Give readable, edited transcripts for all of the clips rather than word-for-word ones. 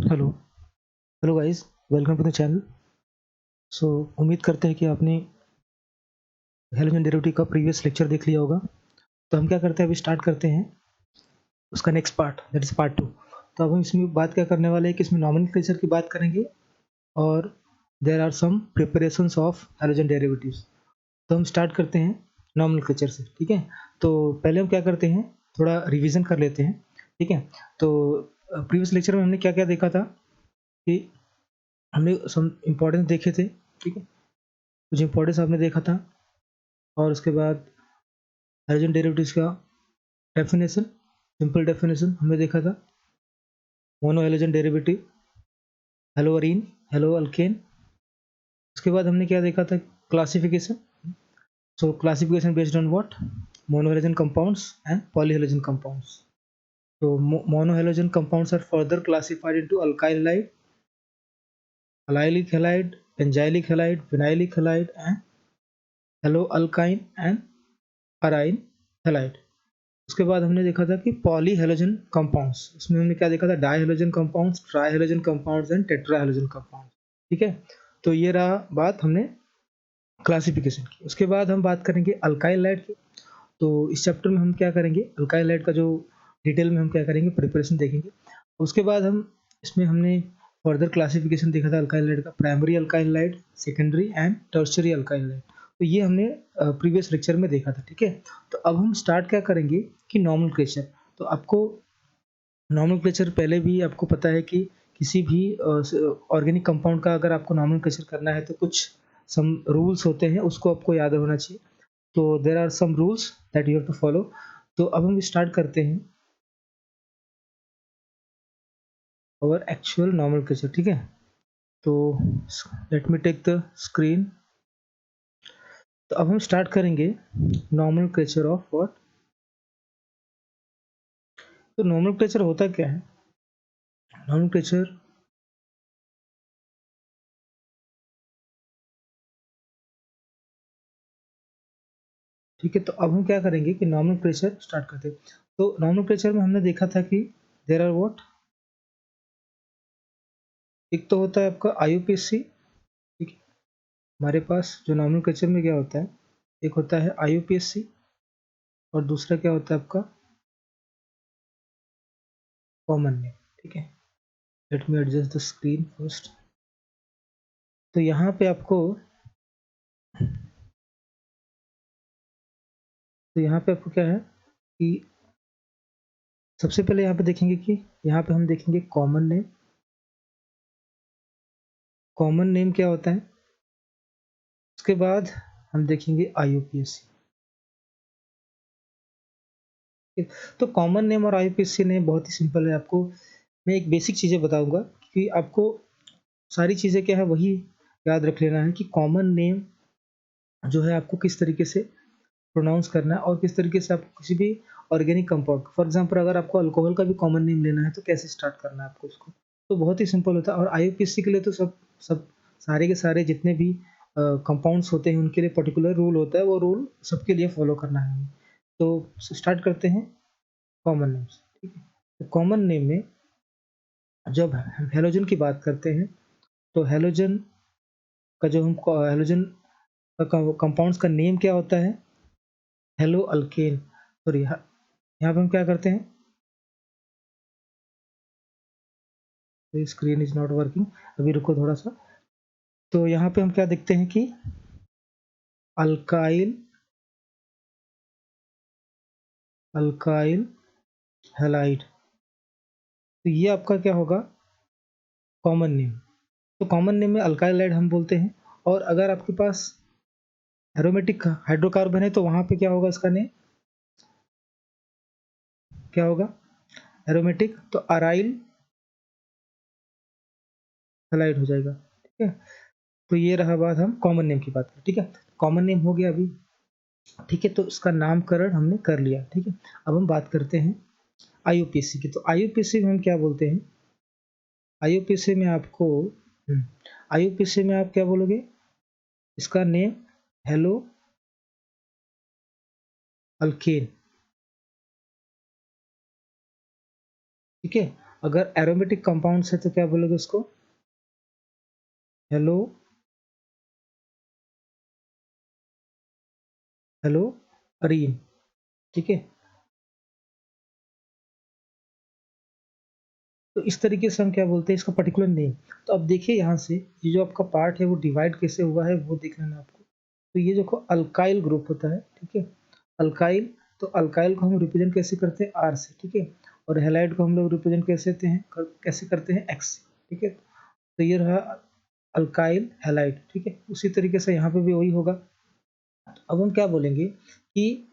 Hello hello guys, welcome to the channel. So उम्मीद करते हैं कि आपने हेलोजन डेरिवेटिव का प्रीवियस लेक्चर देख लिया होगा। तो हम क्या करते हैं, अभी स्टार्ट करते हैं उसका next part, that is part 2। तो अब हम इसमें बात क्या करने वाले हैं कि इसमें नॉमेनक्लेचर की बात करेंगे और there are some preparations of halogen derivatives. तो हम स्टार्ट करते हैं नॉमेनक्लेचर से, ठीक है। तो पहले हम क्या करते हैं, थोड़ा रिविजन कर लेते हैं, ठीक है। तो प्रीवियस लेक्चर में हमने क्या क्या देखा था कि हमने सम इम्पोर्टेंस देखे थे, ठीक है। कुछ इम्पोर्टेंस आपने देखा था और उसके बाद हेलोजन डेरिवेटिव्स का डेफिनेशन, सिंपल डेफिनेशन हमने देखा था। Mono halogen derivative, halo arene, halo alkane. उसके बाद हमने क्या देखा था, classification. So classification based on what, mono halogen compounds and poly halogen compounds. तो mono halogen compounds are further classified into alkyl halide, allylic halide, benzylic halide, vinylic halide and halo alkyne and arene halide. उसके बाद हमने देखा था कि poly halogen compounds, उसमें हमने क्या देखा था, die halogen compounds, try halogen compounds and tetra halogen compounds, ठीक है। तो ये रहा बात हमने क्लासिफिकेशन की। उसके बाद हम बात करेंगे अल्काइल हैलाइड की। तो इस चैप्टर में हम क्या करेंगे, अल्काइल हैलाइड का जो डिटेल में हम क्या करेंगे, प्रिपरेशन देखेंगे। उसके बाद हम इसमें हमने फर्दर क्लासिफिकेशन देखा था अल्काइल हैलाइड का, primary alkyl halide, secondary and tertiary alkyl halide. तो ये हमने प्रीवियस लेक्चर में देखा था, ठीक है। तो अब हम स्टार्ट क्या करेंगे कि नॉमेनक्लेचर। तो आपको नॉमेनक्लेचर पहले भी आपको पता है कि किसी भी ऑर्गेनिक कंपाउंड का अगर आपको नॉमेनक्लेचर करना है तो कुछ सम रूल्स होते हैं, उसको आपको याद होना चाहिए। तो there are some rules that you have to follow. तो अब हम स्टार्ट करते हैं और एक्चुअल नॉमेनक्लेचर, ठीक है। तो let me take the screen. तो अब हम स्टार्ट करेंगे नॉमेनक्लेचर ऑफ व्हाट। तो नॉमेनक्लेचर होता क्या है, नॉमेनक्लेचर ठीक है। तो अब हम क्या करेंगे कि नॉमेनक्लेचर स्टार्ट करते हैं। तो नॉमेनक्लेचर में हमने देखा था कि देयर आर व्हाट, एक तो होता है आपका आईयूपीएसी, ठीक है। हमारे पास जो नॉमेनक्लेचर में क्या होता है, एक होता है आईयूपीएसी और दूसरा क्या होता है आपका कॉमन नेम, ठीक है। Let me adjust the screen first. तो यहाँ पे आपको क्या है कि सबसे पहले यहाँ पे देखेंगे कि यहाँ पे हम देखेंगे कॉमन नेम। कॉमन नेम क्या होता है, उसके बाद हम देखेंगे आईयूपीएसी। तो कॉमन नेम और आईयूपीएसी नेम बहुत ही सिंपल है। आपको मैं एक बेसिक चीज़ें बताऊंगा कि आपको सारी चीज़ें क्या है वही याद रख लेना है कि कॉमन नेम जो है आपको किस तरीके से प्रोनाउंस करना है और किस तरीके से आपको किसी भी ऑर्गेनिक कंपाउंड, फॉर एग्जांपल अगर आपको अल्कोहल का भी कॉमन नेम लेना है तो कैसे स्टार्ट करना है आपको उसको। तो बहुत ही सिंपल होता है। और आईयूपीएसी के लिए तो सब सब सारे के सारे जितने भी कंपाउंड्स होते हैं उनके लिए पर्टिकुलर रूल होता है, वो रूल सबके लिए फॉलो करना है हमें। तो स्टार्ट करते हैं कॉमन नेम से, ठीक है। तो कॉमन नेम में जब हम हेलोजन की बात करते हैं तो हेलोजन का जो हम हेलोजन का कंपाउंड्स का नेम क्या होता है, हेलो अल्केन। सॉरी, यहाँ पे हम क्या करते हैं, स्क्रीन इज नॉट वर्किंग, अभी रुको थोड़ा सा। तो यहाँ पे हम क्या देखते हैं कि अल्काइल अल्काइल हैलाइड। तो ये आपका क्या होगा, कॉमन नेम। तो कॉमन नेम में अल्काइल हैलाइड हम बोलते हैं। और अगर आपके पास एरोमेटिक हाइड्रोकार्बन है तो वहाँ पे क्या होगा, इसका नेम क्या होगा, एरोमेटिक, तो अराइल हैलाइड हो जाएगा, ठीक है। तो ये रहा बात, हम कॉमन नेम की बात करें, ठीक है। कॉमन नेम हो गया अभी, ठीक है। तो इसका नामकरण हमने कर लिया, ठीक है। अब हम बात करते हैं आईयूपीएसी की। तो आईयूपीएसी में हम क्या बोलते हैं, आईयूपीएसी में आपको आईयूपीएसी में आप क्या बोलोगे, इसका नेम हेलो अल्केन, ठीक है। अगर एरोमेटिक कंपाउंड्स है तो क्या बोलोगे उसको? हेलो हेलो अरीन, ठीक है। तो इस तरीके से हम क्या बोलते हैं इसका पर्टिकुलर नेम। तो अब देखिए यहाँ से ये जो आपका पार्ट है वो डिवाइड कैसे हुआ है वो देख लेना आपको। तो ये देखो अल्काइल ग्रुप होता है, ठीक है। अल्काइल, तो अल्काइल को हम रिप्रेजेंट कैसे करते हैं? आर से, ठीक है। और हैलाइड को हम लोग रिप्रेजेंट कैसे करते हैं? एक्स से, ठीक है। तो ये रहा अल्काइल हैलाइड, ठीक है। उसी तरीके से यहाँ पे भी वही होगा। अब हम क्या बोलेंगे कि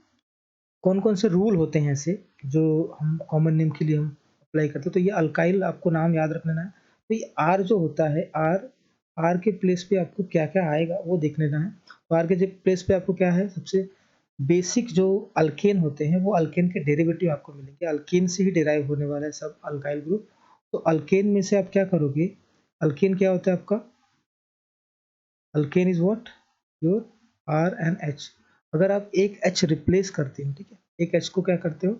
कौन कौन से रूल होते हैं ऐसे जो हम कॉमन नेम के लिए हम अप्लाई करते हैं। तो ये अल्काइल आपको नाम याद रख लेना है। तो ये आर जो होता है, आर, आर के प्लेस पे आपको क्या क्या आएगा वो देख लेना है। तो आर के जो प्लेस पे आपको क्या है, सबसे बेसिक जो अल्केन होते हैं वो अल्केन के डेरिवेटिव आपको मिलेंगे। अल्केन से ही डिराइव होने वाला है सब अल्काइल ग्रुप। तो अल्केन में से आप क्या करोगे? अल्केन क्या होता है आपका? Alkane is what? Your R and H. अगर आप एक एच रिप्लेस करते हो, ठीक है, एक एच को क्या करते हो,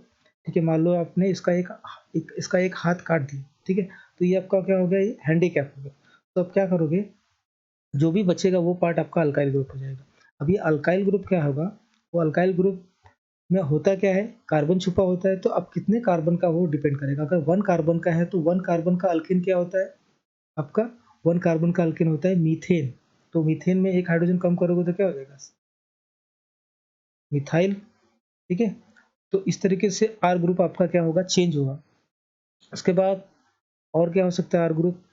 ठीक है, मान लो आपने इसका एक हाथ काट दिया, ठीक है, तो ये आपका क्या हो गया? ये हैंडीकैप हो गया। तो अब क्या करोगे? जो भी बचेगा वो पार्ट आपका अल्काइल ग्रुप हो जाएगा। अब ये अल्काइल ग्रुप क्या होगा? वो अल्काइल ग्रुप में होता क्या है? कार्बन छुपा होता है। तो अब कितने कार्बन का वो डिपेंड करेगा। अगर 1 कार्बन का है तो 1 कार्बन का अल्केन क्या होता है आपका? 1 कार्बन का अल्केन होता है मीथेन। तो मीथेन में एक हाइड्रोजन कम करोगे तो क्या हो जाएगा? मिथाइल, ठीक है। तो इस तरीके से आर ग्रुप आपका क्या होगा? चेंज होगा। उसके बाद और क्या हो सकता है? आर ग्रुप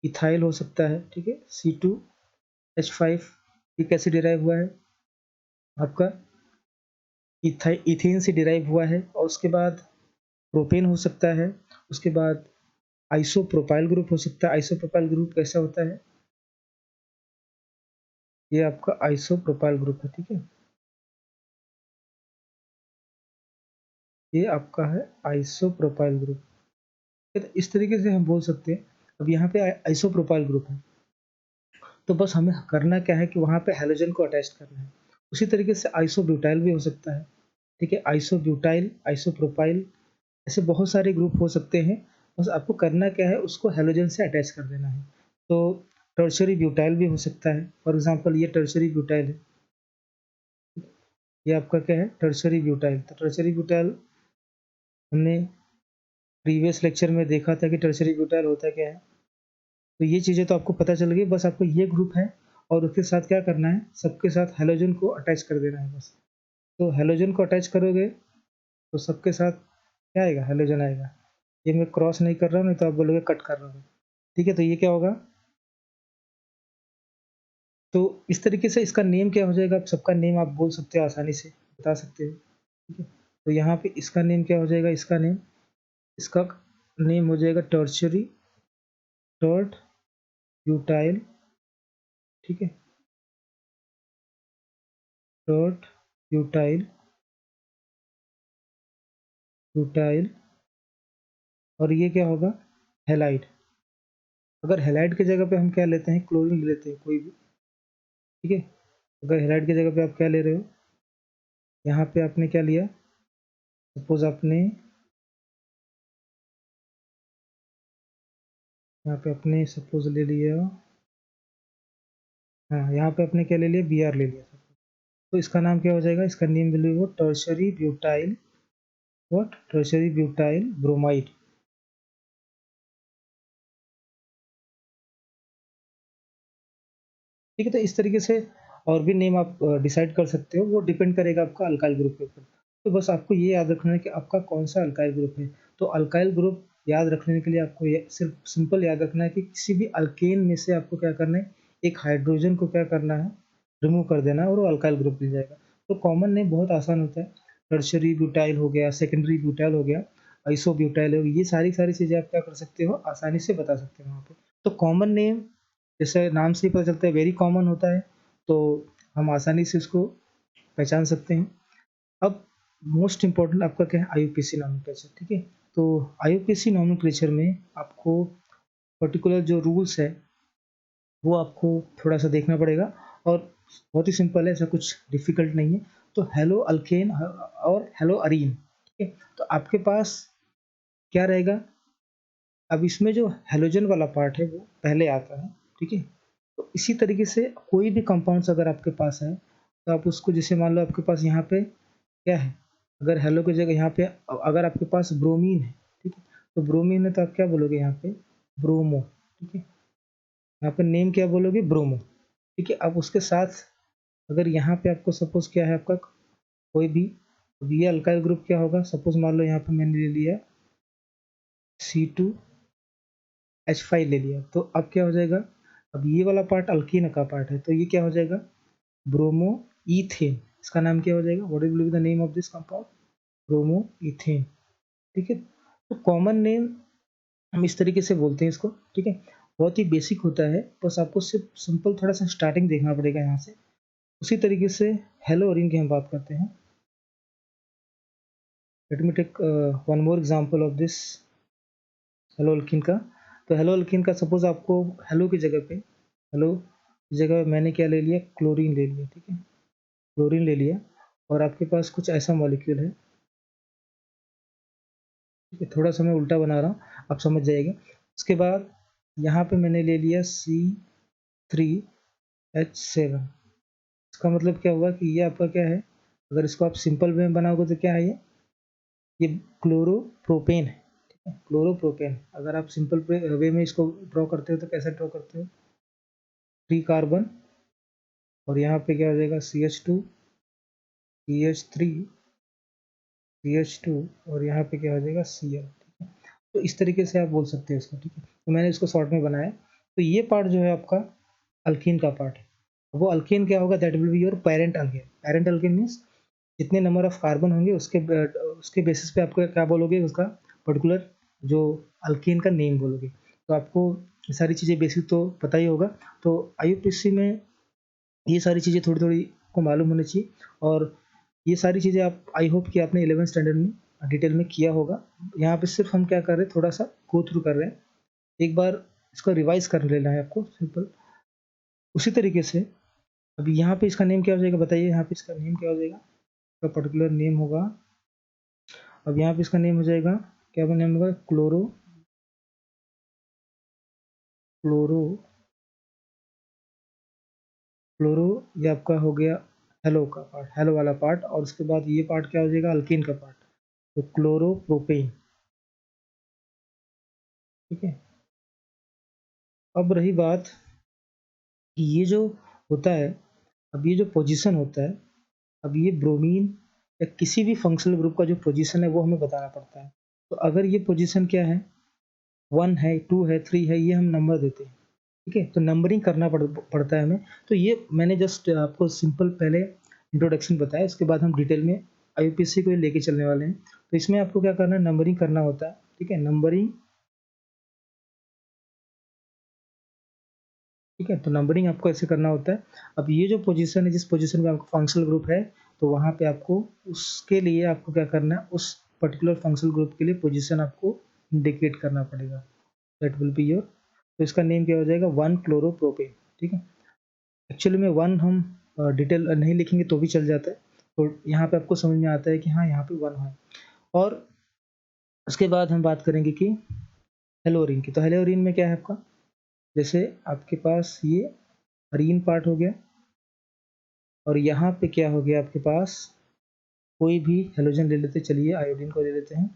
इथाइल हो सकता है, ठीक है, C2H5। ये कैसे डिराइव हुआ है आपका? इथेन से डिराइव हुआ है। और उसके बाद प्रोपेन हो सकता है। उसके बाद आइसोप्रोपाइल ग्रुप हो सकता है। आइसोप्रोपाइल ग्रुप कैसा होता है? ये आपका आइसोप्रोपाइल ग्रुप है, ठीक है। ये आपका है आइसोप्रोपाइल ग्रुप। तो इस तरीके से हम बोल सकते हैं। अब यहाँ पे आइसोप्रोपाइल ग्रुप है, तो बस हमें करना क्या है कि वहाँ पे हैलोजन को अटैच करना है। उसी तरीके से आइसोब्यूटाइल भी हो सकता है, ठीक है। आइसोब्यूटाइल, आइसोप्रोपाइल, ऐसे बहुत सारे ग्रुप हो सकते हैं। बस आपको करना क्या है, उसको हैलोजन से अटैच कर देना है। तो टर्शरी ब्यूटाइल भी हो सकता है। फॉर एग्जांपल ये टर्शरी ब्यूटाइल है। ये आपका क्या है? Tertiary butyl. तो टर्शरी ब्यूटाइल हमने प्रीवियस लेक्चर में देखा था कि टर्शरी ब्यूटाइल होता क्या है। तो ये चीज़ें तो आपको पता चल गई। बस आपको ये ग्रुप है और उसके साथ क्या करना है, सबके साथ हैलोजन को अटैच कर देना है बस। तो हैलोजन को अटैच करोगे तो सबके साथ क्या आएगा? हैलोजन आएगा। ये मैं क्रॉस नहीं कर रहा हूँ, नहीं तो आप बोलोगे कट कर रहा हूँ, ठीक है। तो ये क्या होगा? तो इस तरीके से इसका नेम क्या हो जाएगा? आप सबका नेम आप बोल सकते हो, आसानी से बता सकते हो, ठीक है। तो यहाँ पे इसका नेम क्या हो जाएगा? इसका नेम हो जाएगा टर्शरी टर्ट ब्यूटाइल, ठीक है। Tert butyl, butyl. और ये क्या होगा? हैलाइड। अगर हैलाइड की जगह पे हम क्या लेते हैं? क्लोरीन ले लेते हैं कोई भी, ठीक है। अगर हैलाइड की जगह पे आप क्या ले रहे हो? यहाँ पे आपने क्या लिया? सपोज आपने यहाँ पे अपने सपोज ले लिया, हाँ, यहाँ पे आपने क्या ले लिया? Br ले लिया। तो इसका नाम क्या हो जाएगा? इसका नेम विल बी वो tertiary butyl, what? Tertiary butyl bromide, ठीक है। तो इस तरीके से और भी नेम आप डिसाइड कर सकते हो, वो डिपेंड करेगा आपका अल्काइल ग्रुप के ऊपर। तो बस आपको ये याद रखना है कि आपका कौन सा अल्काइल ग्रुप है। तो अल्काइल ग्रुप याद रखने के लिए आपको ये सिर्फ सिंपल याद रखना है कि किसी भी अल्केन में से आपको क्या करना है, एक हाइड्रोजन को क्या करना है? रिमूव कर देना है और वो अल्काइल ग्रुप मिल जाएगा। तो कॉमन नेम बहुत आसान होता है। टर्शरी ब्यूटाइल हो गया, सेकेंडरी ब्यूटाइल हो गया, आइसो ब्यूटाइल हो गया, ये सारी सारी चीज़ें आप क्या कर सकते हो? आसानी से बता सकते हो वहाँ पे। तो कॉमन नेम जैसे नाम से ही पता चलता है, वेरी कॉमन होता है, तो हम आसानी से उसको पहचान सकते हैं। अब मोस्ट इम्पोर्टेंट आपका क्या है? आईयूपीएसी नोमेनक्लेचर, ठीक है। तो आईयूपीएसी नोमेनक्लेचर में आपको पर्टिकुलर जो रूल्स है वो आपको थोड़ा सा देखना पड़ेगा। और बहुत ही सिंपल है, ऐसा कुछ डिफिकल्ट नहीं है। तो हेलो अल्केन और हेलो अरीन, ठीक है। तो आपके पास क्या रहेगा? अब इसमें जो हैलोजन वाला पार्ट है वो पहले आता है, ठीक है। तो इसी तरीके से कोई भी कंपाउंड्स अगर आपके पास है तो आप उसको, जैसे मान लो आपके पास यहाँ पे क्या है, अगर हेलो की जगह यहाँ पे अगर आपके पास ब्रोमीन है, ठीक है, तो ब्रोमीन है तो आप क्या बोलोगे यहाँ पे, ब्रोमो, ठीक है। यहाँ पे नेम क्या बोलोगे, ब्रोमो, ठीक है। अब उसके साथ अगर यहाँ पे आपको सपोज क्या है आपका कोई भी, अब ये अल्काइल ग्रुप क्या होगा, सपोज मान लो यहाँ पे मैंने ले लिया C2H5 ले लिया, तो अब क्या हो जाएगा, अब ये वाला पार्ट अल्कीन का पार्ट है, तो ये क्या हो जाएगा, ब्रोमो इथेन। इसका नाम क्या हो जाएगा, what will be the name of this compound, bromo ethane, ठीक है। तो कॉमन नेम हम इस तरीके से बोलते हैं इसको, ठीक है। बहुत ही बेसिक होता है, बस आपको सिर्फ सिंपल थोड़ा सा स्टार्टिंग देखना पड़ेगा यहाँ से। उसी तरीके से हेलो ओरिन की हम बात करते हैं। Let me take one more example of this halo alkene का। तो हेलो अल्कीन का सपोज आपको हेलो की जगह पे, हेलो की जगह मैंने क्या ले लिया, क्लोरीन ले लिया, ठीक है, क्लोरीन ले लिया। और आपके पास कुछ ऐसा मॉलिक्यूल है, ठीक है, थोड़ा सा मैं उल्टा बना रहा हूँ, आप समझ जाइएगा। उसके बाद यहाँ पे मैंने ले लिया C3H7। इसका मतलब क्या हुआ कि ये आपका क्या है, अगर इसको आप सिंपल वे में बनाओगे तो क्या है, ये क्लोरोप्रोपेन है, ठीक है, क्लोरोप्रोपेन। अगर आप सिंपल वे में इसको ड्रॉ करते हो तो कैसे ड्रॉ करते हो, 3 कार्बन और यहाँ पे क्या हो जाएगा CH2, CH3, CH2 और यहाँ पे क्या हो जाएगा Cl, ठीक है। तो इस तरीके से आप बोल सकते हैं इसको, ठीक है। तो मैंने इसको शॉर्ट में बनाया। तो ये पार्ट जो है आपका अल्कीन का पार्ट है। वो अल्कीन क्या होगा, that will be your parent alkyne. Parent alkyne means जितने नंबर ऑफ कार्बन होंगे उसके बेसिस पे आपको क्या बोलोगे, उसका पर्टिकुलर जो अल्कीन का नेम बोलोगे। तो आपको ये सारी चीज़ें बेसिक तो पता ही होगा। तो IUPAC में ये सारी चीज़ें थोड़ी थोड़ी को मालूम होनी चाहिए। और ये सारी चीज़ें आप, आई होप कि आपने 11th स्टैंडर्ड में डिटेल में किया होगा। यहाँ पे सिर्फ हम क्या कर रहे हैं, थोड़ा सा गो थ्रू कर रहे हैं, एक बार इसको रिवाइज कर लेना है आपको, सिंपल। उसी तरीके से अभी यहाँ पे इसका नेम क्या हो जाएगा, बताइए, यहाँ पे इसका नेम क्या हो जाएगा, इसका पर्टिकुलर नेम होगा, अब यहाँ पे इसका नेम हो जाएगा, क्या नेम होगा, क्लोरो, क्लोरो, क्लोरो, ये आपका हो गया हेलो का पार्ट, हेलो वाला पार्ट। और उसके बाद ये पार्ट क्या हो जाएगा, अल्कीन का पार्ट, तो क्लोरोप्रोपेन, ठीक है। अब रही बात कि ये जो होता है, अब ये जो पोजीशन होता है, अब ये ब्रोमीन या किसी भी फंक्शनल ग्रुप का जो पोजीशन है वो हमें बताना पड़ता है। तो अगर ये पोजीशन क्या है, 1 है, 2 है, 3 है, ये हम नंबर देते हैं, ठीक है। तो नंबरिंग करना पड़ता है हमें। तो ये मैंने जस्ट आपको सिंपल पहले इंट्रोडक्शन बताया, इसके बाद हम डिटेल में IUPAC को लेके चलने वाले हैं। तो इसमें आपको क्या करना है, नंबरिंग करना होता है, ठीक है, नंबरिंग, ठीक है। तो नंबरिंग आपको ऐसे करना होता है। अब ये जो पोजीशन है, जिस पोजीशन में आपका फंक्शनल ग्रुप है, तो वहाँ पे आपको उसके लिए आपको क्या करना है, उस पर्टिकुलर फंक्शनल ग्रुप के लिए पोजीशन आपको इंडिकेट करना पड़ेगा, दैट विल बी योर। तो इसका नेम क्या हो जाएगा, 1 क्लोरोप्रोपेन, ठीक है। एक्चुअली में 1 हम डिटेल नहीं लिखेंगे तो भी चल जाता है। तो यहाँ पे आपको समझ में आता है कि हाँ यहाँ पे 1 है। और उसके बाद हम बात करेंगे कि हेलोरीन की। तो हेलोरीन में क्या है आपका, जैसे आपके पास ये अरीन पार्ट हो गया, और यहाँ पे क्या हो गया आपके पास, कोई भी हेलोजन ले लेते, चलिए आयोडीन को ले लेते हैं।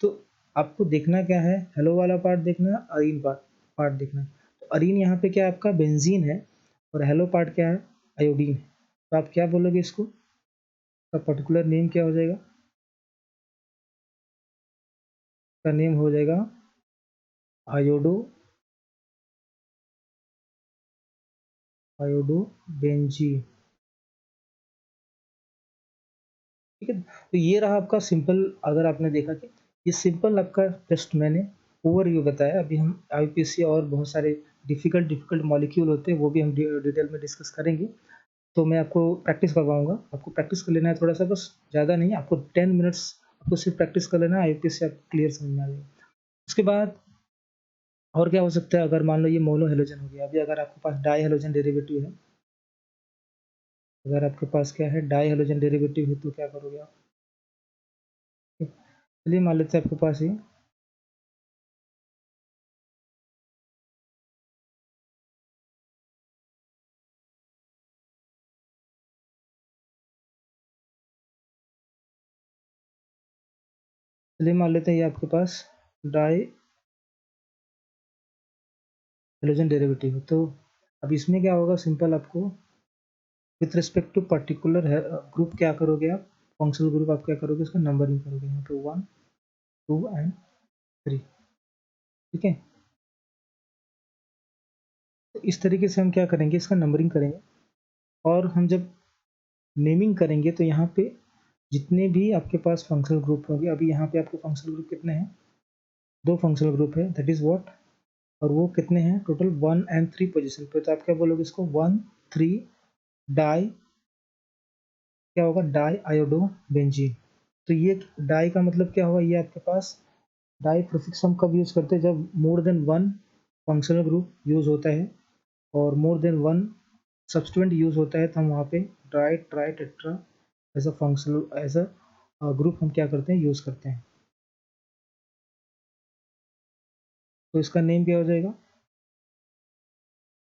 तो आपको देखना क्या है, हेलो वाला पार्ट देखना है, अरीन पार्ट पार्ट देखना है। तो अरीन यहाँ पे क्या आपका बेंजीन है, और हेलो पार्ट क्या है, आयोडीन है। तो आप क्या बोलोगे इसको, का पर्टिकुलर नेम क्या हो जाएगा, का नेम हो जाएगा आयोडो, आयोडो बेंजीन, ठीक है। तो ये रहा आपका सिंपल। अगर आपने देखा कि ये सिंपल आपका जस्ट मैंने ओवरव्यू बताया। अभी हम IUPAC और बहुत सारे डिफिकल्ट डिफिकल्ट मॉलिक्यूल होते हैं वो भी हम डिटेल में डिस्कस करेंगे। तो मैं आपको प्रैक्टिस करवाऊंगा, आपको प्रैक्टिस कर लेना है थोड़ा सा, बस ज़्यादा नहीं, आपको 10 मिनट्स आपको सिर्फ प्रैक्टिस कर लेना है, IUPAC आपको क्लियर समझ में आ जाएगा। उसके बाद और क्या हो सकता है, अगर मान लो ये मोनो हेलोजन हो गया, अभी अगर आपके पास डाई हेलोजन डेरिवेटिव है, अगर आपके पास क्या है, डाई हेलोजन डेरिवेटिव है, तो क्या करोगे आप, चलिए मान लेते हैं आपके पास ये चलिए मान लेते हैं ये आपके पास डाई हैलोजन डेरिवेटिव है। तो अब इसमें क्या होगा, सिंपल आपको with respect to particular group क्या करोगे आप, फंक्शनल ग्रुप आप क्या करोगे, उसका नंबरिंग करोगे यहाँ पे 1 2 एंड 3। ठीक है, तो इस तरीके से हम क्या करेंगे, इसका नंबरिंग करेंगे। और हम जब नेमिंग करेंगे तो यहाँ पे जितने भी आपके पास फंक्शनल ग्रुप होंगे, अभी यहाँ पे आपके फंक्शनल ग्रुप कितने हैं, 2 फंक्शनल ग्रुप है, दैट इज व्हाट, और वो कितने हैं टोटल 1 एंड 3 पोजीशन पे। तो आप क्या बोलोगे इसको, 1 3 डाई, क्या होगा, डाई आयोडो बेंजीन। तो ये डाई का मतलब क्या होगा, ये आपके पास डाई प्रीफिक्स हम कब यूज करते हैं, जब more than one functional group use होता है और more than one substituent use होता है, तो हम वहाँ पे di tri tetra as a functional as a group हम क्या करते हैं, यूज करते हैं। तो इसका नेम क्या हो जाएगा,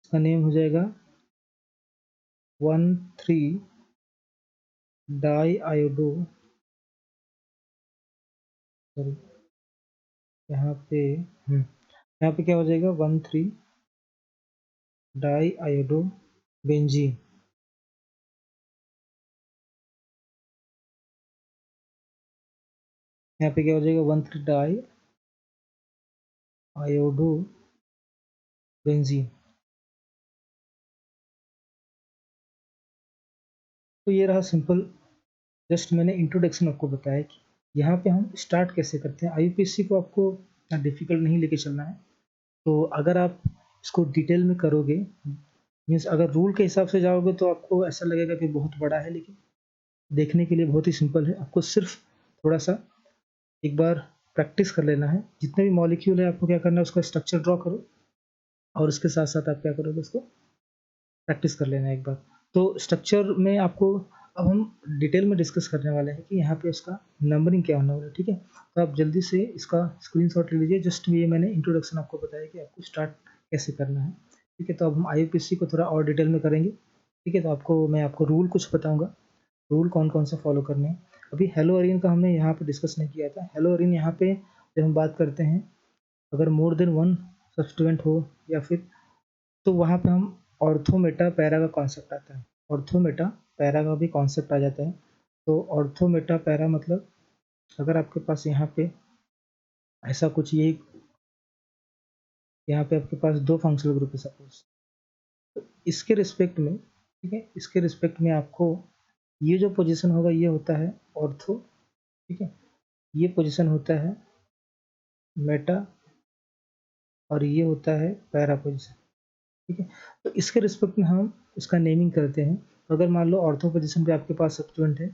इसका नेम हो जाएगा 1 3 डाई आयोडो, सॉरी यहाँ पे यहाँ पे क्या हो जाएगा, 1 3 डाई आयोडो बेंजीन। यहाँ पे क्या हो जाएगा, 1 3 डाई आयोडो बेंजीन। तो ये रहा सिंपल, जस्ट मैंने इंट्रोडक्शन आपको बताया कि यहाँ पे हम स्टार्ट कैसे करते हैं। आईयूपीएससी को आपको इतना डिफिकल्ट नहीं लेके चलना है। तो अगर आप इसको डिटेल में करोगे, मीन्स अगर रूल के हिसाब से जाओगे तो आपको ऐसा लगेगा कि बहुत बड़ा है, लेकिन देखने के लिए बहुत ही सिंपल है। आपको सिर्फ थोड़ा सा एक बार प्रैक्टिस कर लेना है। जितने भी मॉलिक्यूल है आपको क्या करना है, उसका स्ट्रक्चर ड्रॉ करो और उसके साथ साथ आप क्या करोगे, उसको प्रैक्टिस कर लेना एक बार। तो स्ट्रक्चर में आपको अब हम डिटेल में डिस्कस करने वाले हैं कि यहाँ पे उसका नंबरिंग क्या होने वाला है। ठीक है, तो आप जल्दी से इसका स्क्रीनशॉट ले लीजिए। जस्ट ये मैंने इंट्रोडक्शन आपको बताया कि आपको स्टार्ट कैसे करना है। ठीक है, तो अब हम आईयूपीएससी को थोड़ा और डिटेल में करेंगे। ठीक है, तो मैं आपको रूल कुछ बताऊँगा, रूल कौन कौन सा फॉलो करने हैं। अभी हेलो अरिन का हमने यहाँ पे डिस्कस नहीं किया था। हेलो अरिन यहाँ पे जब हम बात करते हैं, अगर मोर देन वन सब्स्टिट्यूएंट हो या फिर, तो वहाँ पे हम ऑर्थो मेटा पैरा का कॉन्सेप्ट आता है। ऑर्थो मेटा पैरा का भी कॉन्सेप्ट आ जाता है। तो ऑर्थो मेटा पैरा मतलब अगर आपके पास यहाँ पे ऐसा कुछ, ये यहाँ पे आपके पास 2 फंक्शनल ग्रुप है सपोज, तो इसके रिस्पेक्ट में, ठीक है, इसके रिस्पेक्ट में आपको ये जो पोजीशन होगा ये होता है ऑर्थो। ठीक है, ये पोजीशन होता है मेटा और ये होता है पैरा पोजीशन। ठीक है, तो इसके रिस्पेक्ट में हम इसका नेमिंग करते हैं। तो अगर मान लो ऑर्थो पोजीशन पे आपके पास सब्स्टिट्यूएंट है,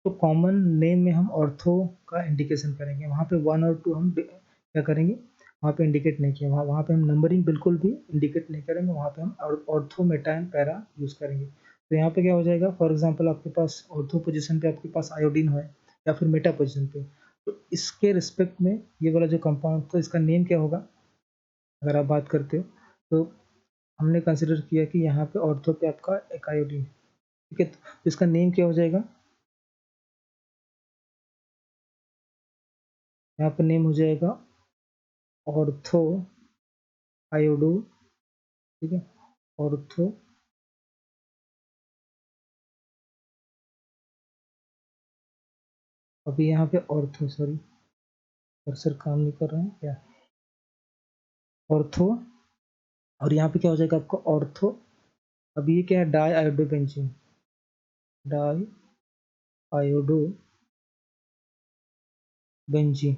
तो कॉमन नेम में हम ऑर्थो का इंडिकेशन करेंगे। वहाँ पे 1 और 2 हम क्या करेंगे, वहाँ पे इंडिकेट नहीं किया, वहाँ पे हम नंबरिंग बिल्कुल भी इंडिकेट नहीं करेंगे। वहाँ पे हम ortho Meta and para use करेंगे। तो यहाँ पे क्या हो जाएगा, फॉर एग्जाम्पल आपके पास ऑर्थो पोजिशन पे आपके पास आयोडीन है या फिर मेटा पोजिशन पे, तो इसके रिस्पेक्ट में ये वाला जो कंपाउंड, तो इसका नेम क्या होगा अगर आप बात करते हो। तो हमने कंसिडर किया कि यहाँ पे ऑर्थो पे आपका एक आयोडीन है। ठीक है, तो इसका नेम क्या हो जाएगा, यहाँ पे नेम हो जाएगा ऑर्थो आयोडो। ठीक है, ऑर्थो अभी यहाँ पे ऑर्थो, सॉरी कर्सर काम नहीं कर रहा है क्या, ऑर्थो, और यहाँ पे क्या हो जाएगा आपका ऑर्थो। अब ये क्या है, di iodo benzene, di iodo benzene.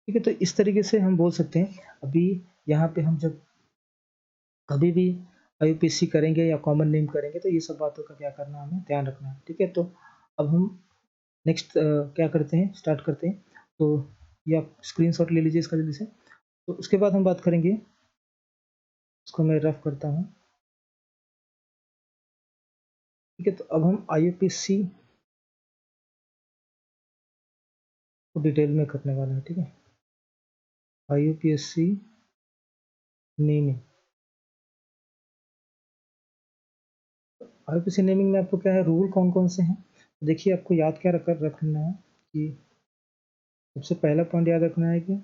ठीक है, तो इस तरीके से हम बोल सकते हैं। अभी यहाँ पे हम जब कभी भी आईयूपीएससी करेंगे या कॉमन नेम करेंगे, तो ये सब बातों का क्या करना, हमें ध्यान रखना है। ठीक है, तो अब हम नेक्स्ट क्या करते हैं, स्टार्ट करते हैं। तो ये आप स्क्रीनशॉट ले लीजिए इसका जल्दी से। तो उसके बाद हम बात करेंगे, इसको मैं रफ करता हूँ। ठीक है, तो अब हम आईयूपीएससी को डिटेल में करने वाले हैं। ठीक है, आईयूपीएससी नेमिंग। आईयूपीएससी नेमिंग में आपको क्या है, रूल कौन कौन से हैं, देखिए आपको याद क्या रखना है कि सबसे पहला पॉइंट याद रखना है कि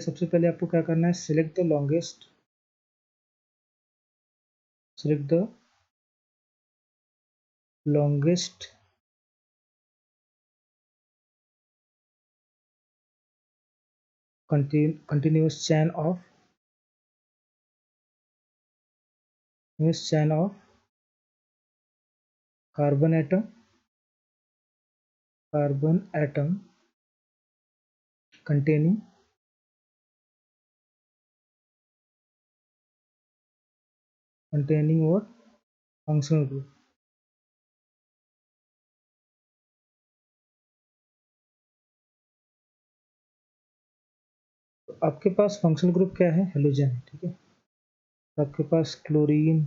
सबसे पहले आपको क्या करना है, select the longest continuous chain of carbon atom containing what functional group। तो आपके पास फंक्शनल ग्रुप क्या है, हेलोजन है, ठीक है। तो आपके पास क्लोरीन,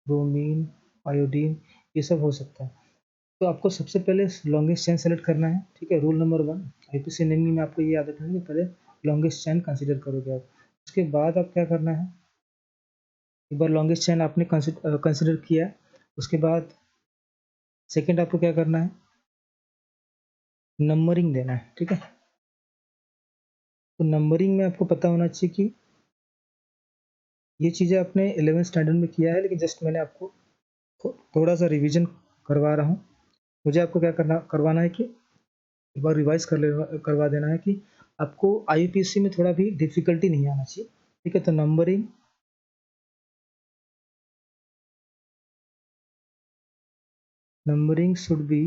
ब्रोमीन, आयोडीन, ये सब हो सकता है। तो आपको सबसे पहले लॉन्गेस्ट चेन सेलेक्ट करना है, ठीक है। रूल नंबर 1 आईपीसी नेमिंग में आपको ये याद रखना है कि पहले लॉन्गेस्ट चेन कंसीडर करोगे आप। उसके बाद आप क्या करना है, एक बार लॉन्गेस्ट चेन आपने कंसीडर किया, उसके बाद सेकंड आपको क्या करना है, नंबरिंग देना है, ठीक है। तो नंबरिंग में आपको पता होना चाहिए कि ये चीज़ें आपने 11th स्टैंडर्ड में किया है, लेकिन जस्ट मैंने आपको थोड़ा सा रिवीजन करवा रहा हूँ। मुझे आपको क्या करवाना है कि एक बार रिवाइज करवा देना है कि आपको आईपीसी में थोड़ा भी डिफिकल्टी नहीं आना चाहिए, ठीक है। तो numbering should be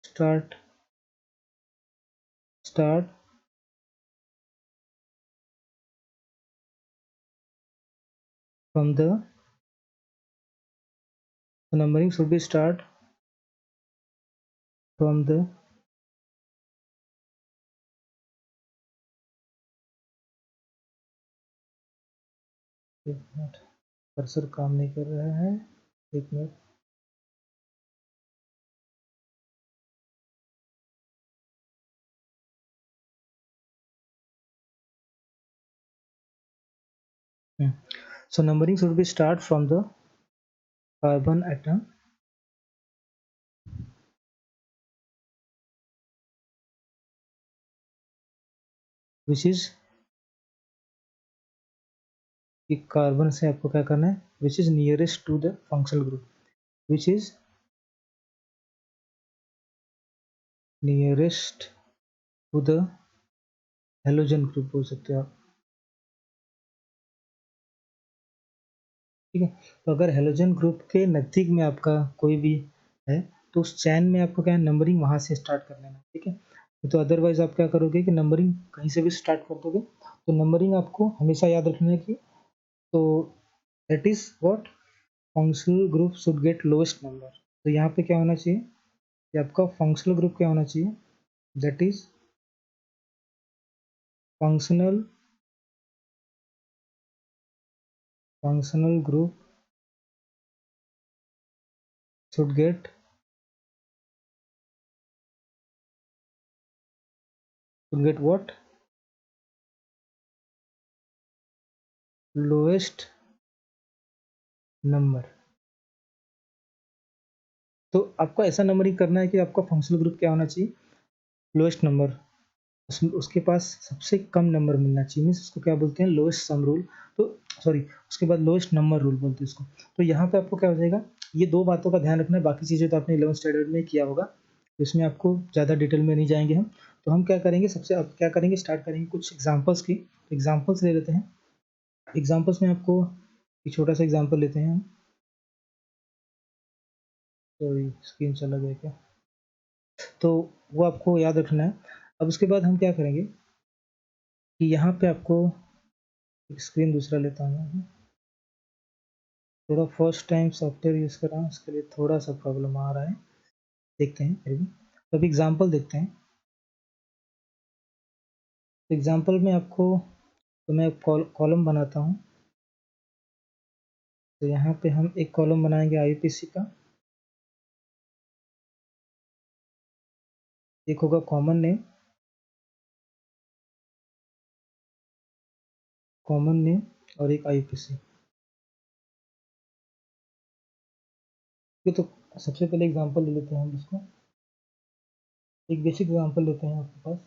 start from the numbering should be start from the एक मिनट, कर्सर काम नहीं कर रहा है, एक minute. So numbering should be start from the carbon atom which is, कि कार्बन से आपको क्या करना है, which is nearest to the functional group, which is nearest to the halogen group बोल सकते हो आप, ठीक है। तो अगर हेलोजन ग्रुप के नज़दीक में आपका कोई भी है तो उस चैन में आपको क्या है, नंबरिंग वहाँ से स्टार्ट कर लेना, ठीक है। तो अदरवाइज आप क्या करोगे कि नंबरिंग कहीं से भी स्टार्ट कर दोगे। तो नंबरिंग आपको हमेशा याद रखना है कि, तो that is what functional group should get lowest number. तो यहाँ पे क्या होना चाहिए कि आपका फंक्शनल ग्रुप क्या होना चाहिए, that is functional group should get what lowest number. तो आपको ऐसा नंबरिंग करना है कि आपका फंक्शनल ग्रुप क्या होना चाहिए, लोएस्ट नंबर, उसके पास सबसे कम नंबर मिलना चाहिए, मीन्स उसको क्या बोलते हैं, लोएस्ट सम रूल। तो सॉरी, उसके बाद लोएस्ट नंबर रूल बोलते हैं इसको। तो यहाँ पे आपको क्या हो जाएगा, ये दो बातों का ध्यान रखना है, बाकी चीज़ें तो आपने 11th स्टैंडर्ड में किया होगा, तो इसमें आपको ज़्यादा डिटेल में नहीं जाएंगे हम। तो हम क्या करेंगे, सबसे अब क्या करेंगे, स्टार्ट करेंगे कुछ एग्जाम्पल्स की। एग्जाम्पल्स ले लेते हैं। एग्जाम्पल्स में आपको एक छोटा सा एग्जाम्पल लेते हैं हम। सॉरी, स्क्रीन चला गया क्या, तो वो आपको याद रखना है। अब उसके बाद हम क्या करेंगे कि यहाँ पे आपको एक स्क्रीन दूसरा लेता हूँ, थोड़ा फर्स्ट टाइम सॉफ्टवेयर यूज़ कर रहा हूँ, इसके लिए थोड़ा सा प्रॉब्लम आ रहा है, देखते हैं फिर भी। तो अभी एग्जाम्पल देखते हैं। तो एग्जाम्पल में आपको, तो मैं कॉलम बनाता हूँ। तो यहाँ पे हम एक कॉलम बनाएंगे आईपीसी का, एक होगा कॉमन नेम और एक आईपीसी। ये तो सबसे पहले एग्जांपल ले लेते हैं हम इसको, एक बेसिक एग्जांपल लेते हैं आपके पास।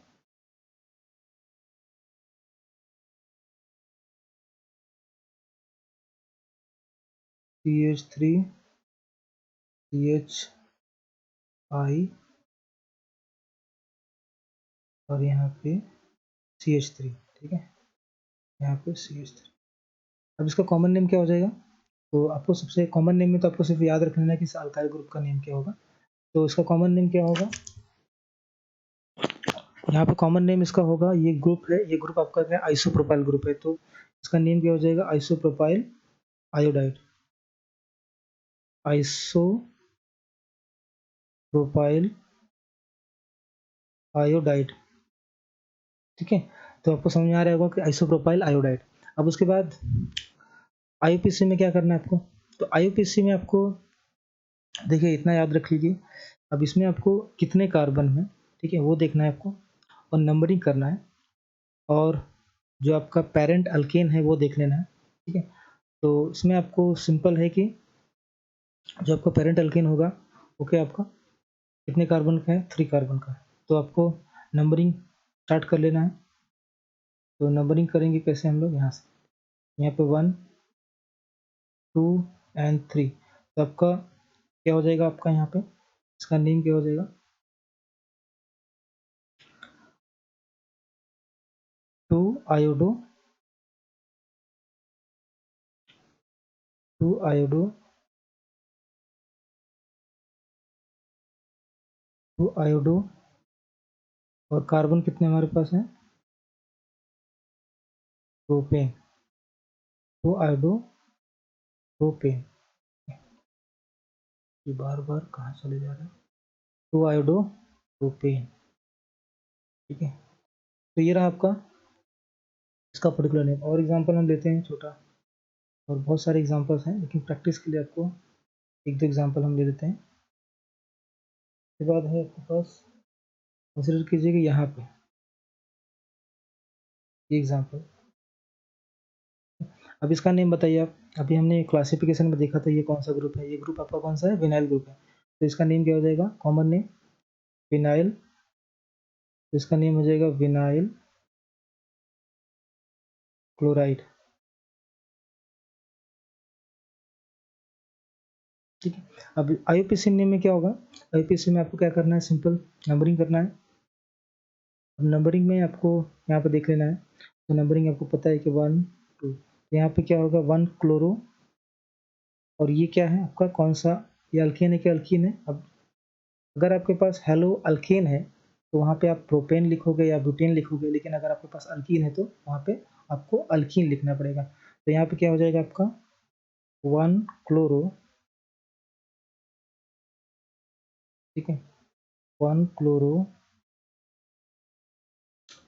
CH3 CHI और यहाँ पे CH3, ठीक है, यहाँ पे CH3। अब इसका कॉमन नेम क्या हो जाएगा? तो आपको सबसे कॉमन नेम में तो आपको सिर्फ याद रखना है कि इस अल्काइल ग्रुप का नेम क्या होगा। तो इसका कॉमन नेम क्या होगा? यहाँ पे कॉमन नेम इसका होगा, ये ग्रुप है, ये ग्रुप आपका क्या है? आइसोप्रोपाइल ग्रुप है, तो इसका नेम क्या हो जाएगा? आइसोप्रोपाइल आयोडाइड, आइसोप्रोपाइल आयोडाइड, ठीक है। तो आपको समझ में आ रहा होगा कि आइसोप्रोपाइल आयोडाइड। अब उसके बाद आईयूपीएसी में क्या करना है आपको? तो आईयूपीएसी में आपको देखिए इतना याद रख लीजिए, अब इसमें आपको कितने कार्बन हैं, ठीक है, वो देखना है आपको, और नंबरिंग करना है, और जो आपका पेरेंट अल्केन है वो देख लेना है, ठीक है। तो इसमें आपको सिंपल है कि जो आपका पेरेंट अल्केन होगा वो क्या आपका कितने कार्बन का है? 3 कार्बन का है। तो आपको नंबरिंग स्टार्ट कर लेना है। तो नंबरिंग करेंगे कैसे हम लोग? यहाँ से, यहाँ पे 1 2 एंड 3। तो आपका क्या हो जाएगा? आपका यहाँ पे इसका नेम क्या हो जाएगा? 2 आयोडो 2 आयोडो 2 आयोडो, और कार्बन कितने हमारे पास हैं? Propane, 2 iodo propane. ये बार बार कहाँ चले जा रहे हैं? 2 आयोडो प्रोपेन, ठीक है। तो ये रहा आपका इसका पर्टिकुलर नेम। और एग्जांपल हम लेते हैं छोटा, और बहुत सारे एग्जांपल्स हैं, लेकिन प्रैक्टिस के लिए आपको एक दो एग्जांपल हम ले लेते हैं। उसके बाद है आपके पास, कंसिडर कीजिए कि यहाँ पे ये एग्जांपल, अब इसका नेम बताइए आप। अभी हमने क्लासिफिकेशन में देखा था ये कौन सा ग्रुप है, ये ग्रुप आपका कौन सा है? विनाइल ग्रुप है। तो इसका नेम क्या हो जाएगा? कॉमन नेम विनाइल, तो इसका नेम हो जाएगा विनाइल क्लोराइड, ठीक है। अब आईयूपीएसी नेम में क्या होगा? आईयूपीएसी में आपको क्या करना है? सिंपल नंबरिंग करना है। अब नंबरिंग में आपको यहाँ पे देख लेना है, तो नंबरिंग आपको पता है कि 1 2, यहाँ पे क्या होगा? 1 क्लोरो, और ये क्या है आपका? कौन सा? ये अल्केन है कि अल्कीन है? अब अगर आपके पास हेलो अल्केन है तो वहाँ पे आप प्रोपेन लिखोगे या ब्यूटेन लिखोगे, लेकिन अगर आपके पास अल्कीन है तो वहाँ पे आपको अल्कीन लिखना पड़ेगा। तो यहाँ पे क्या हो जाएगा आपका? 1 क्लोरो, ठीक है, 1 क्लोरो,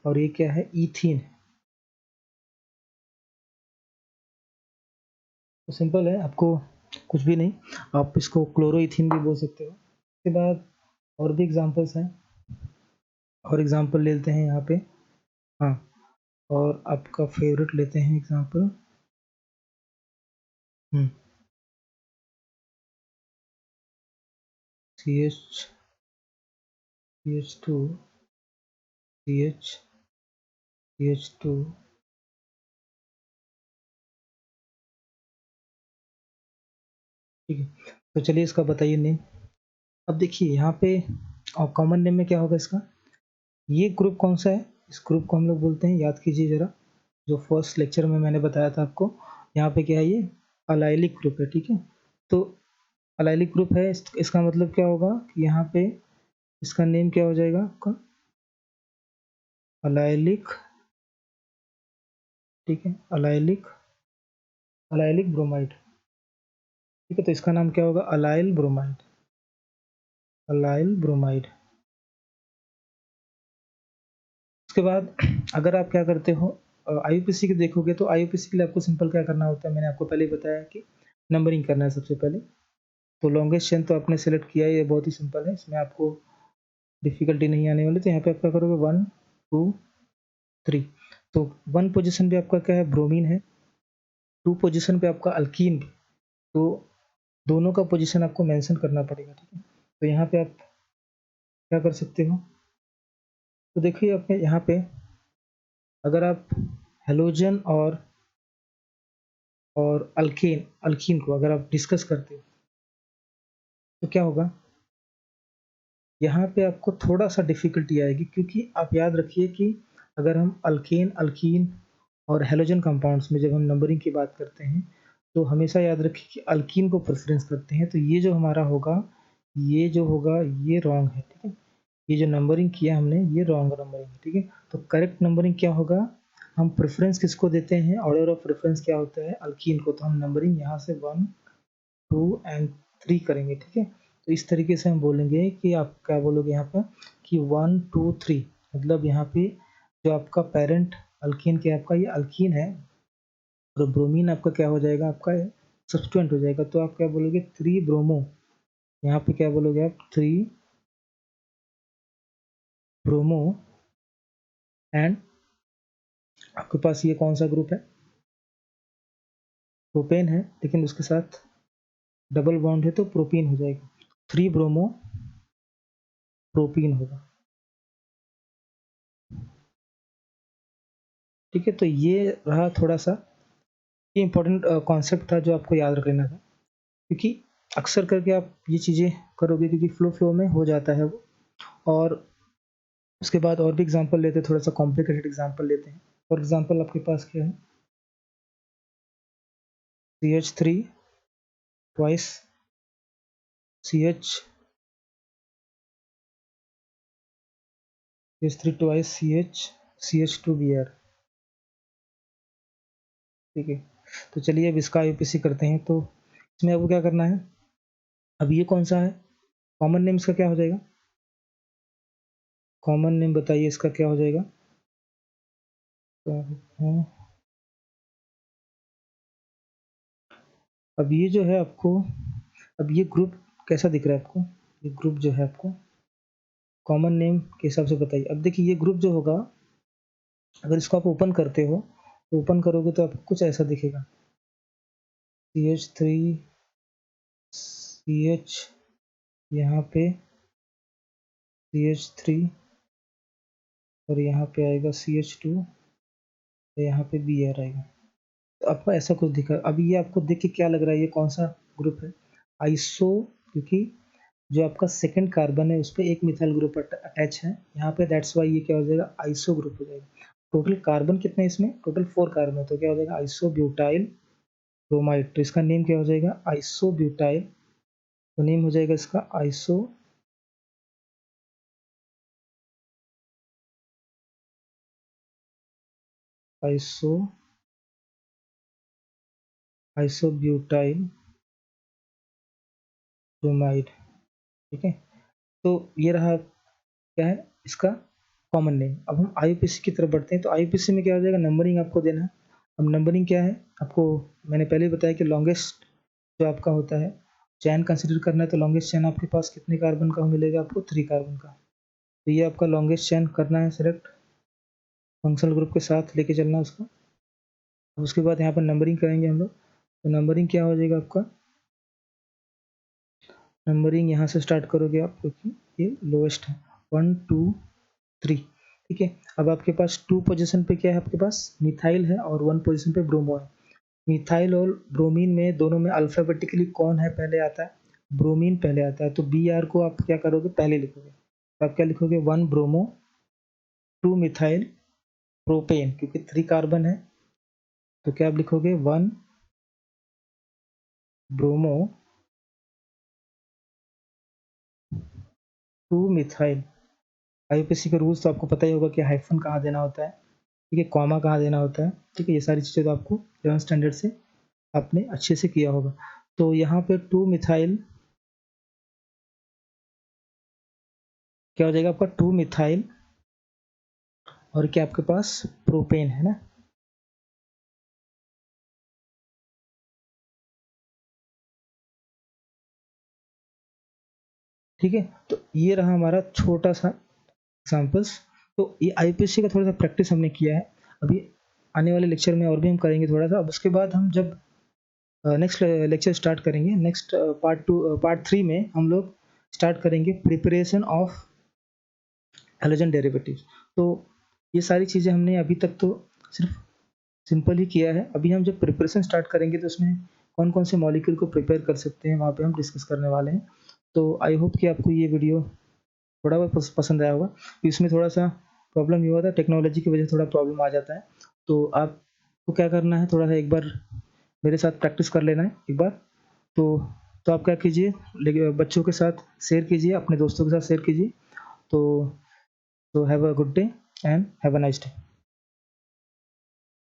और ये क्या है? ईथीन। तो सिंपल है, आपको कुछ भी नहीं, आप इसको क्लोरोइथीन भी बोल सकते हो। उसके बाद और भी एग्जांपल्स हैं, और एग्जांपल ले लेते हैं यहाँ पे। हाँ, और आपका फेवरेट लेते हैं example. C H two C H two, ठीक है। तो चलिए इसका बताइए नेम। अब देखिए यहाँ पे कॉमन नेम में क्या होगा इसका? ये ग्रुप कौन सा है? इस ग्रुप को हम लोग बोलते हैं, याद कीजिए जरा, जो फर्स्ट लेक्चर में मैंने बताया था आपको। यहाँ पे क्या है? ये अलाइलिक ग्रुप है, ठीक है। तो अलाइलिक ग्रुप है, इसका मतलब क्या होगा कि यहाँ पे इसका नेम क्या हो जाएगा आपका? अलाइलिक, ठीक है, अलाइलिक अलाइलिक ब्रोमाइड, ठीक है। तो इसका नाम क्या होगा? Allyl bromide, allyl bromide. उसके बाद अगर आप क्या करते हो, आईयूपीएसी के देखोगे, तो आईयूपीएसी के लिए आपको सिंपल क्या करना होता है? मैंने आपको पहले ही बताया कि नंबरिंग करना है सबसे पहले। तो लॉन्गेस्ट चेन तो आपने सेलेक्ट किया है, ये बहुत ही सिंपल है, इसमें आपको डिफिकल्टी नहीं आने वाली। तो यहाँ पे आप क्या करोगे? 1 2 3। तो 1 पोजीशन पे आपका क्या है? ब्रोमीन है। 2 पोजीशन पे आपका अल्कीन। तो दोनों का पोजीशन आपको मेंशन करना पड़ेगा, ठीक है। तो यहाँ पे आप क्या कर सकते हो, तो देखिए अपने यहाँ पे अगर आप हेलोजन और अल्कीन को अगर आप डिस्कस करते हो तो क्या होगा, यहाँ पे आपको थोड़ा सा डिफ़िकल्टी आएगी, क्योंकि आप याद रखिए कि अगर हम अल्कीन और हेलोजन कंपाउंड्स में जब हम नंबरिंग की बात करते हैं तो हमेशा याद रखिए कि अल्कीन को प्रेफरेंस करते हैं। तो ये जो हमारा होगा, ये जो होगा ये रॉन्ग है, ठीक है। ये जो नंबरिंग किया हमने ये रॉन्ग नंबरिंग है, ठीक है। तो करेक्ट नंबरिंग क्या होगा, हम प्रेफरेंस किसको देते हैं, ऑर्डर ऑफ प्रेफरेंस क्या होता है, अल्कीन को। तो हम नंबरिंग यहाँ से 1 2 एंड 3 करेंगे, ठीक है। तो इस तरीके से हम बोलेंगे कि आप क्या बोलोगे यहाँ पर कि 1 2 3, मतलब यहाँ पे जो आपका पेरेंट अल्कीन के आपका ये अल्कीन है और ब्रोमीन आपका क्या हो जाएगा, आपका सब्स्टिट्यूएंट हो जाएगा। तो आप क्या बोलोगे 3 ब्रोमो, यहाँ पे क्या बोलोगे आप 3 ब्रोमो एंड आपके पास ये कौन सा ग्रुप है, प्रोपेन है, लेकिन उसके साथ डबल बॉन्ड है तो प्रोपीन हो जाएगा, 3 ब्रोमो प्रोपीन होगा, ठीक है। तो ये रहा थोड़ा सा ये इंपॉर्टेंट कॉन्सेप्ट था जो आपको याद रख लेना था, क्योंकि अक्सर करके आप ये चीज़ें करोगे क्योंकि फ्लो में हो जाता है वो। और उसके बाद और भी एग्जांपल लेते हैं, थोड़ा सा कॉम्प्लिकेटेड एग्जांपल लेते हैं। फॉर एग्जांपल आपके पास क्या है, CH3 twice CH3 twice CH2Br, ठीक है। तो चलिए अब इसका IUPAC करते हैं। तो इसमें आपको क्या करना है, अब ये कौन सा है, कॉमन नेम इसका क्या हो जाएगा, कॉमन नेम बताइए इसका क्या हो जाएगा। तो अब ये जो है आपको, अब ये ग्रुप कैसा दिख रहा है आपको, ये ग्रुप जो है आपको कॉमन नेम के हिसाब से बताइए। अब देखिए ये ग्रुप जो होगा, अगर इसको आप ओपन करते हो तो ओपन करोगे तो आपको कुछ ऐसा दिखेगा, CH3 CH, यहाँ पे CH3 और यहाँ पे आएगा CH2 और यहाँ पे Br आएगा। तो आपको ऐसा कुछ दिखा। अब ये आपको देख के क्या लग रहा है, ये कौन सा ग्रुप है, आइसो, क्योंकि जो आपका सेकंड कार्बन है उस पर एक मिथाइल ग्रुप अटैच है यहाँ पे, दैट्स वाई ये क्या हो जाएगा, आइसो ग्रुप हो जाएगा। टोटल कार्बन कितने इसमें, टोटल 4 कार्बन है, तो क्या हो जाएगा आइसोब्यूटाइल ब्रोमाइड। तो इसका नेम क्या हो जाएगा, आइसोब्यूटाइल, तो नेम हो जाएगा इसका आइसोब्यूटाइल ब्रोमाइड, ठीक है। तो ये रहा क्या है इसका कॉमन नेम। अब हम IUPAC की तरफ बढ़ते हैं। तो IUPAC में क्या हो जाएगा, नंबरिंग आपको देना है। अब नंबरिंग क्या है आपको, मैंने पहले ही बताया कि लॉन्गेस्ट जो आपका होता है चैन कंसिडर करना है, तो लॉन्गेस्ट चैन आपके पास कितने कार्बन का मिलेगा आपको, 3 कार्बन का। तो ये आपका लॉन्गेस्ट चैन करना है सिलेक्ट, फंक्शनल ग्रुप के साथ लेके चलना है उसको। अब उसके बाद यहाँ पर नंबरिंग करेंगे हम लोग। तो नंबरिंग क्या हो जाएगा आपका, नंबरिंग यहाँ से स्टार्ट करोगे आप, क्योंकि ये लोएस्ट है, 1 2 3, ठीक है। अब आपके पास 2 पोजीशन पे क्या है, आपके पास मिथाइल है और 1 पोजीशन पे ब्रोमो है। मिथाइल और ब्रोमीन में दोनों में अल्फाबेटिकली कौन है पहले आता है, ब्रोमीन पहले आता है। तो Br को आप क्या करोगे, पहले लिखोगे। तो आप क्या लिखोगे, 1 ब्रोमो 2 मिथाइल प्रोपेन, क्योंकि 3 कार्बन है तो क्या आप लिखोगे 1 ब्रोमो 2 मिथाइल। IUPAC के रूल्स तो आपको पता ही होगा कि हाइफन कहाँ देना होता है, ठीक है, कॉमा कहाँ देना होता है, ठीक है। ये सारी चीज़ें तो आपको 11th स्टैंडर्ड से आपने अच्छे से किया होगा। तो यहाँ पे 2 मिथाइल क्या हो जाएगा आपका, 2 मिथाइल और क्या आपके पास प्रोपेन है ना, ठीक है। तो ये रहा हमारा छोटा सा एग्जाम्पल्स। तो ये IUPAC का थोड़ा सा प्रैक्टिस हमने किया है, अभी आने वाले लेक्चर में और भी हम करेंगे थोड़ा सा। अब उसके बाद हम जब नेक्स्ट लेक्चर स्टार्ट करेंगे। नेक्स्ट पार्ट 3 में हम लोग स्टार्ट करेंगे प्रिपरेशन ऑफ हैलोजन डेरिवेटिव्स। तो ये सारी चीज़ें हमने अभी तक तो सिर्फ सिंपल ही किया है। अभी हम जब प्रिपरेशन स्टार्ट करेंगे तो उसमें कौन कौन से मॉलिक्यूल को प्रिपेयर कर सकते हैं वहाँ पे हम डिस्कस करने वाले हैं। तो आई होप कि आपको ये वीडियो थोड़ा बहुत पसंद आया होगा। इसमें थोड़ा सा प्रॉब्लम ये हुआ था, टेक्नोलॉजी की वजह से थोड़ा प्रॉब्लम आ जाता है। तो आपको क्या करना है, थोड़ा सा एक बार मेरे साथ प्रैक्टिस कर लेना है एक बार। तो आप क्या कीजिए, बच्चों के साथ शेयर कीजिए, अपने दोस्तों के साथ शेयर कीजिए। तो have a good day and have a nice day.